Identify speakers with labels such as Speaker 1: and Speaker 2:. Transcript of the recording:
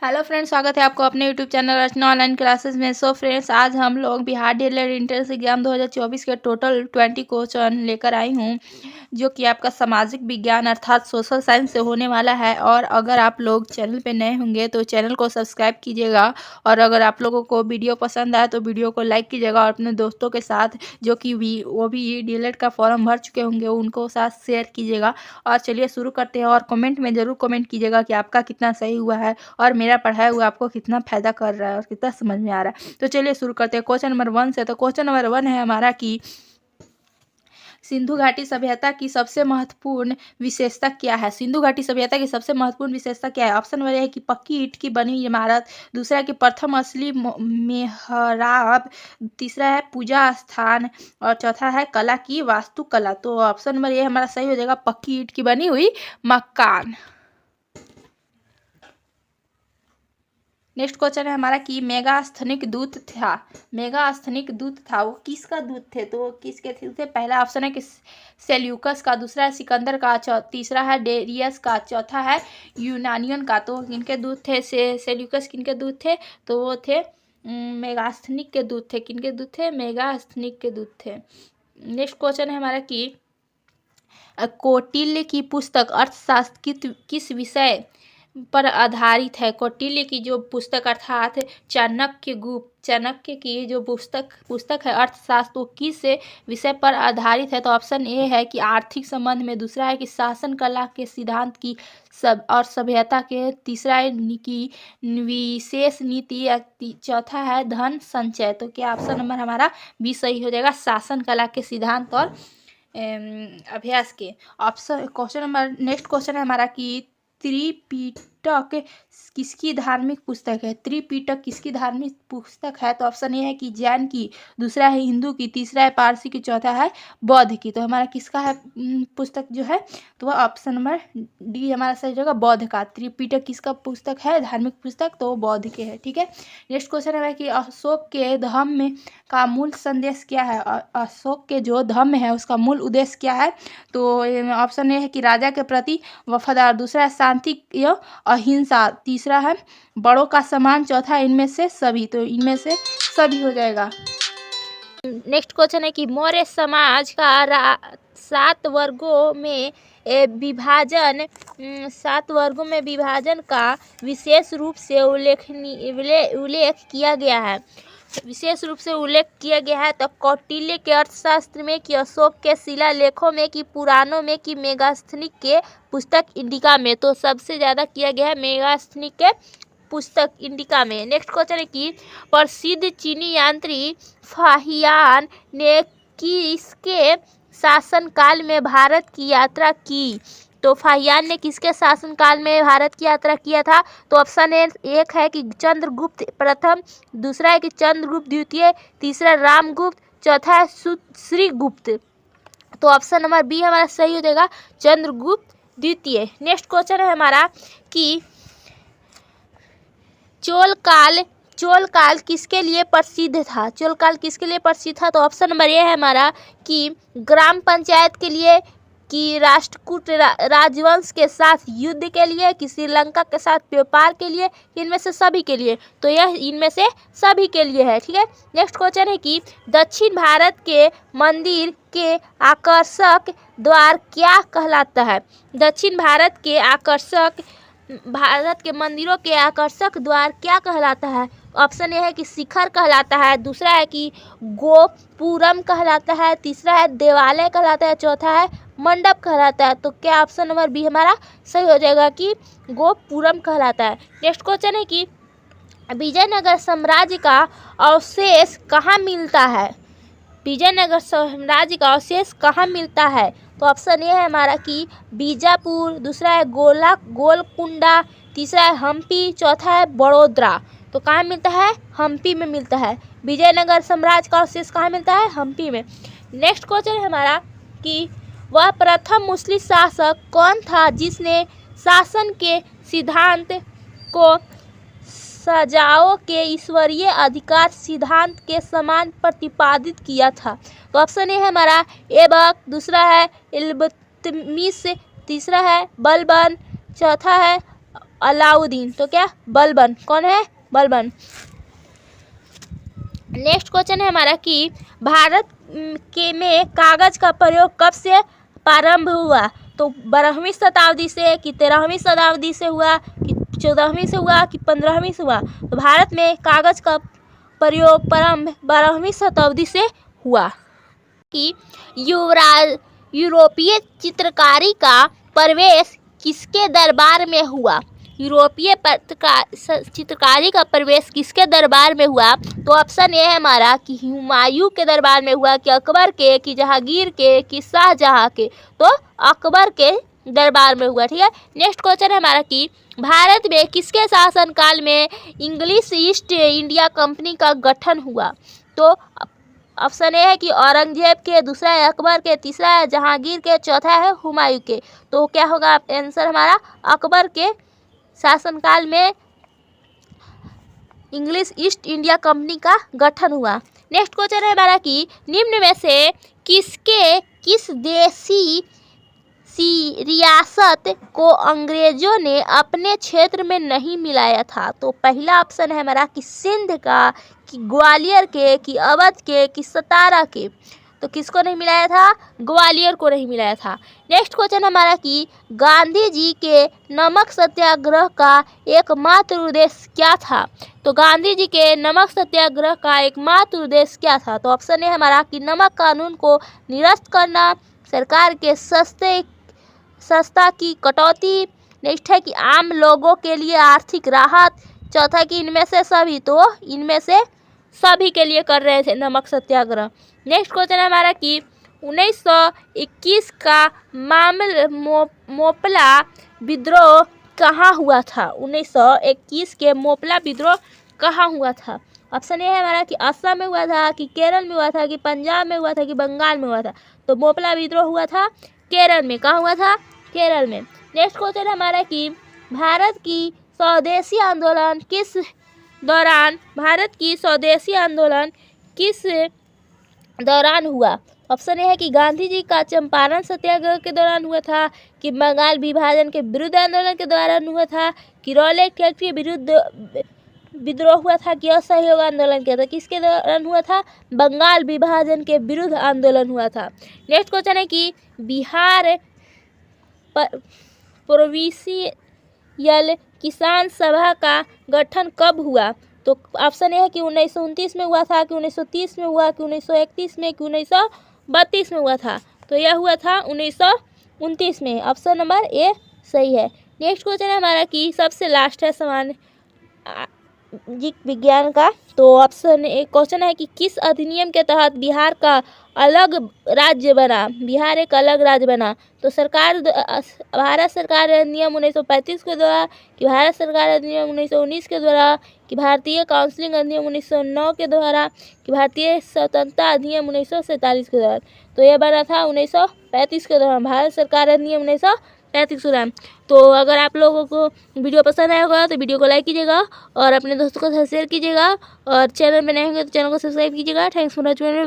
Speaker 1: Hello friends, स्वागत है आपको अपने यूट्यूब चैनल रचना ऑनलाइन क्लासेस में। सो फ्रेंड्स, आज हम लोग बिहार डीएलएड एंट्रेंस एग्जाम 2024 के टोटल 20 क्वेश्चन लेकर आई हूँ, जो कि आपका सामाजिक विज्ञान अर्थात सोशल साइंस से होने वाला है। और अगर आप लोग चैनल पे नए होंगे तो चैनल को सब्सक्राइब कीजिएगा, और अगर आप लोगों को वीडियो पसंद आए तो वीडियो को लाइक कीजिएगा, और अपने दोस्तों के साथ जो कि वो भी डीएलएड का फॉर्म भर चुके होंगे उनको साथ शेयर कीजिएगा। और चलिए शुरू करते हैं, और कमेंट में ज़रूर कमेंट कीजिएगा कि आपका कितना सही हुआ है और मेरा पढ़ाया हुआ आपको कितना फायदा कर रहा है और कितना समझ में आ रहा है। तो चलिए शुरू करते हैं क्वेश्चन नंबर 1 से। तो क्वेश्चन नंबर 1 है हमारा कि सिंधु घाटी सभ्यता की सबसे महत्वपूर्ण विशेषता क्या है। सिंधु घाटी सभ्यता की सबसे महत्वपूर्ण विशेषता क्या है। ऑप्शन नंबर है कि पक्की ईंट की बनी इमारत, दूसरा है कि प्रथम असली मेहराब, तीसरा है पूजा स्थान, और चौथा है कला की वास्तुकला। तो ऑप्शन नंबर ये हमारा सही हो जाएगा, पक्की ईंट की बनी हुई मकान। नेक्स्ट क्वेश्चन है हमारा कि मेगास्थनिक दूत था। मेगास्थनिक दूत था वो किसका दूत थे। तो किसके थे। पहला ऑप्शन है कि सेल्यूकस का, दूसरा है सिकंदर का, तीसरा है डेरियस का, चौथा है यूनानियन का। तो किनके दूत थे। सेल्यूकस किनके दूत थे। तो वो थे मेगास्थनिक के दूत थे। किनके दूत थे। मेगास्थनिक के दूत थे। नेक्स्ट क्वेश्चन है हमारा कि कौटिल्य की पुस्तक अर्थशास्त्र किस विषय पर आधारित है। कौटिल्य की जो पुस्तक अर्थात चाणक्य की जो पुस्तक है अर्थशास्त्र, वो किस विषय पर आधारित है। तो ऑप्शन ए है कि आर्थिक संबंध में, दूसरा है कि शासन कला के सिद्धांत की और सभ्यता के, तीसरा है कि विशेष नीति, चौथा है धन संचय। तो क्या ऑप्शन नंबर हमारा बी सही हो जाएगा, शासन कला के सिद्धांत और अभ्यास के। Option question number next question है हमारा कि त्रिपिटक किसकी धार्मिक पुस्तक है। त्रिपिटक किसकी धार्मिक पुस्तक है। तो ऑप्शन ए है कि जैन की, दूसरा है हिंदू की, तीसरा है पारसी की, चौथा है बौद्ध की। तो हमारा किसका है पुस्तक जो है। तो वह ऑप्शन नंबर डी हमारा सही जगह, बौद्ध का। त्रिपिटक किसका पुस्तक है धार्मिक पुस्तक, तो वो बौद्ध के है। ठीक है। नेक्स्ट क्वेश्चन है कि अशोक के धम्म का मूल संदेश क्या है। अशोक के जो धम्म है उसका मूल उद्देश्य क्या है। तो ऑप्शन ए है कि राजा के प्रति वफादार, दूसरा है शांति एवं अहिंसा, तीसरा है बड़ों का सम्मान, चौथा इनमें से सभी। तो इनमें से सभी हो जाएगा। नेक्स्ट क्वेश्चन है कि मौर्य समाज का 7 वर्गों में विभाजन का विशेष रूप से उल्लेख किया गया है। तो कौटिल्य के अर्थशास्त्र में, कि अशोक के शिलालेखों में, कि पुराणों में, कि मेगास्थनिक के पुस्तक इंडिका में। तो सबसे ज़्यादा किया गया है मेगास्थनिक के पुस्तक इंडिका में। नेक्स्ट क्वेश्चन है कि प्रसिद्ध चीनी यात्री फाहियान ने किसके शासनकाल में भारत की यात्रा की। तो फाहियान ने किसके शासनकाल में भारत की यात्रा किया था। तो ऑप्शन एक है कि चंद्रगुप्त प्रथम, दूसरा है कि चंद्रगुप्त द्वितीय, तीसरा रामगुप्त, चौथा है श्रीगुप्त। तो ऑप्शन नंबर बी हमारा सही हो जाएगा, चंद्रगुप्त द्वितीय। नेक्स्ट क्वेश्चन है हमारा कि चोल काल किसके लिए प्रसिद्ध था। तो ऑप्शन नंबर ए है हमारा कि ग्राम पंचायत के लिए, कि राष्ट्रकूट राजवंश के साथ युद्ध के लिए, कि श्रीलंका के साथ व्यापार के लिए, इनमें से सभी के लिए। तो यह इनमें से सभी के लिए है। ठीक है। नेक्स्ट क्वेश्चन है कि दक्षिण भारत के मंदिर के आकर्षक द्वार क्या कहलाता है। दक्षिण भारत के मंदिरों के आकर्षक द्वार क्या कहलाता है। ऑप्शन ए है कि शिखर कहलाता है, दूसरा है कि गोपुरम कहलाता है, तीसरा है देवालय कहलाता है, चौथा है मंडप कहलाता है। तो क्या ऑप्शन नंबर बी हमारा सही हो जाएगा कि गोपुरम कहलाता है। नेक्स्ट क्वेश्चन है कि विजयनगर साम्राज्य का अवशेष कहाँ मिलता है। विजयनगर साम्राज्य का अवशेष कहाँ मिलता है। तो ऑप्शन ए है हमारा कि बीजापुर, दूसरा है गोलकुंडा, तीसरा है हम्पी, चौथा है बड़ोदरा। तो कहाँ मिलता है, हम्पी में मिलता है। विजयनगर साम्राज्य का अवशेष कहाँ मिलता है, हम्पी में। नेक्स्ट क्वेश्चन है हमारा कि वह प्रथम मुस्लिम शासक कौन था जिसने शासन के सिद्धांत को सजाओ के ईश्वरीय अधिकार सिद्धांत के समान प्रतिपादित किया था। तो ऑप्शन ए है हमारा ऐबक, दूसरा है इल्तुतमिश, तीसरा है बलबन, चौथा है अलाउद्दीन। तो क्या बलबन, कौन है बलबन। नेक्स्ट क्वेश्चन है हमारा कि भारत के में कागज का प्रयोग कब से प्रारंभ हुआ। तो 12वीं शताब्दी से कि 13वीं शताब्दी से हुआ कि 14वीं से हुआ कि 15वीं से हुआ। तो भारत में कागज का प्रयोग प्रारंभ 12वीं शताब्दी से हुआ। कि यूरोपीय चित्रकारी का प्रवेश किसके दरबार में हुआ। यूरोपीय चित्रकारी का प्रवेश किसके दरबार में हुआ। तो ऑप्शन ए है हमारा कि हुमायूं के दरबार में हुआ कि अकबर के कि जहांगीर के कि शाहजहां के। तो अकबर के दरबार में हुआ। ठीक है। नेक्स्ट क्वेश्चन है हमारा कि भारत में किसके शासनकाल में इंग्लिश ईस्ट इंडिया कंपनी का गठन हुआ। तो ऑप्शन ए है कि औरंगजेब के, दूसरा है अकबर के, तीसरा है जहांगीर के, चौथा है हुमायूं के। तो क्या होगा आंसर हमारा अकबर के शासनकाल में इंग्लिश ईस्ट इंडिया कंपनी का गठन हुआ। नेक्स्ट क्वेश्चन है हमारा कि निम्न में से किस देशी रियासत को अंग्रेजों ने अपने क्षेत्र में नहीं मिलाया था। तो पहला ऑप्शन है हमारा कि सिंध का, कि ग्वालियर के, कि अवध के, कि सतारा के। तो किसको नहीं मिलाया था, ग्वालियर को नहीं मिलाया था। नेक्स्ट क्वेश्चन हमारा कि गांधी जी के नमक सत्याग्रह का एकमात्र उद्देश्य क्या था। तो गांधी जी के नमक सत्याग्रह का एकमात्र उद्देश्य क्या था। तो ऑप्शन ए हमारा कि नमक कानून को निरस्त करना, सरकार के सस्ता की कटौती, नेक्स्ट है कि आम लोगों के लिए आर्थिक राहत, चौथा कि इनमें से सभी। तो इनमें से सभी के लिए कर रहे थे नमक सत्याग्रह। नेक्स्ट क्वेश्चन है हमारा कि 1921 का मोपला विद्रोह कहाँ हुआ था। 1921 के मोपला विद्रोह कहाँ हुआ था। ऑप्शन ए है हमारा कि असम में हुआ था, कि केरल में हुआ था, कि पंजाब में हुआ था, कि बंगाल में हुआ था। तो मोपला विद्रोह हुआ था केरल में। कहाँ हुआ था, केरल में। नेक्स्ट क्वेश्चन हमारा कि भारत की स्वदेशी आंदोलन किस दौरान हुआ। ऑप्शन ए है कि गांधी जी का चंपारण सत्याग्रह के दौरान हुआ था, कि बंगाल विभाजन के विरुद्ध आंदोलन के दौरान हुआ था, कि रॉलेट फैक्ट्री विरुद्ध विद्रोह हुआ था, कि असहयोग आंदोलन किया था। किसके दौरान हुआ था, बंगाल विभाजन के विरुद्ध आंदोलन हुआ था। नेक्स्ट क्वेश्चन है कि बिहार प्रोविंशियल किसान सभा का गठन कब हुआ। तो ऑप्शन ए है कि 1929 में हुआ था, कि 1930 में हुआ, कि 1931 में, कि 1932 में हुआ था। तो यह हुआ था 1929 में। ऑप्शन नंबर ए सही है। नेक्स्ट क्वेश्चन है हमारा कि सबसे लास्ट है सामान्य विज्ञान का। तो ऑप्शन ए क्वेश्चन है कि किस अधिनियम के तहत बिहार का अलग राज्य बना, बिहार एक अलग राज्य बना। तो भारत सरकार अधिनियम 1935 के द्वारा, कि भारत सरकार अधिनियम 1919 के द्वारा, कि भारतीय काउंसिलिंग अधिनियम 1909 के द्वारा, कि भारतीय स्वतंत्रता अधिनियम 1947 के द्वारा। तो यह बना था 1935 के दौरान, भारत सरकार अधिनियम 1935 के दौरान। तो अगर आप लोगों को वीडियो पसंद आया होगा तो वीडियो को लाइक कीजिएगा और अपने दोस्तों के साथ शेयर कीजिएगा, और चैनल में नए होंगे तो चैनल को सब्सक्राइब कीजिएगा। Thanks for watching.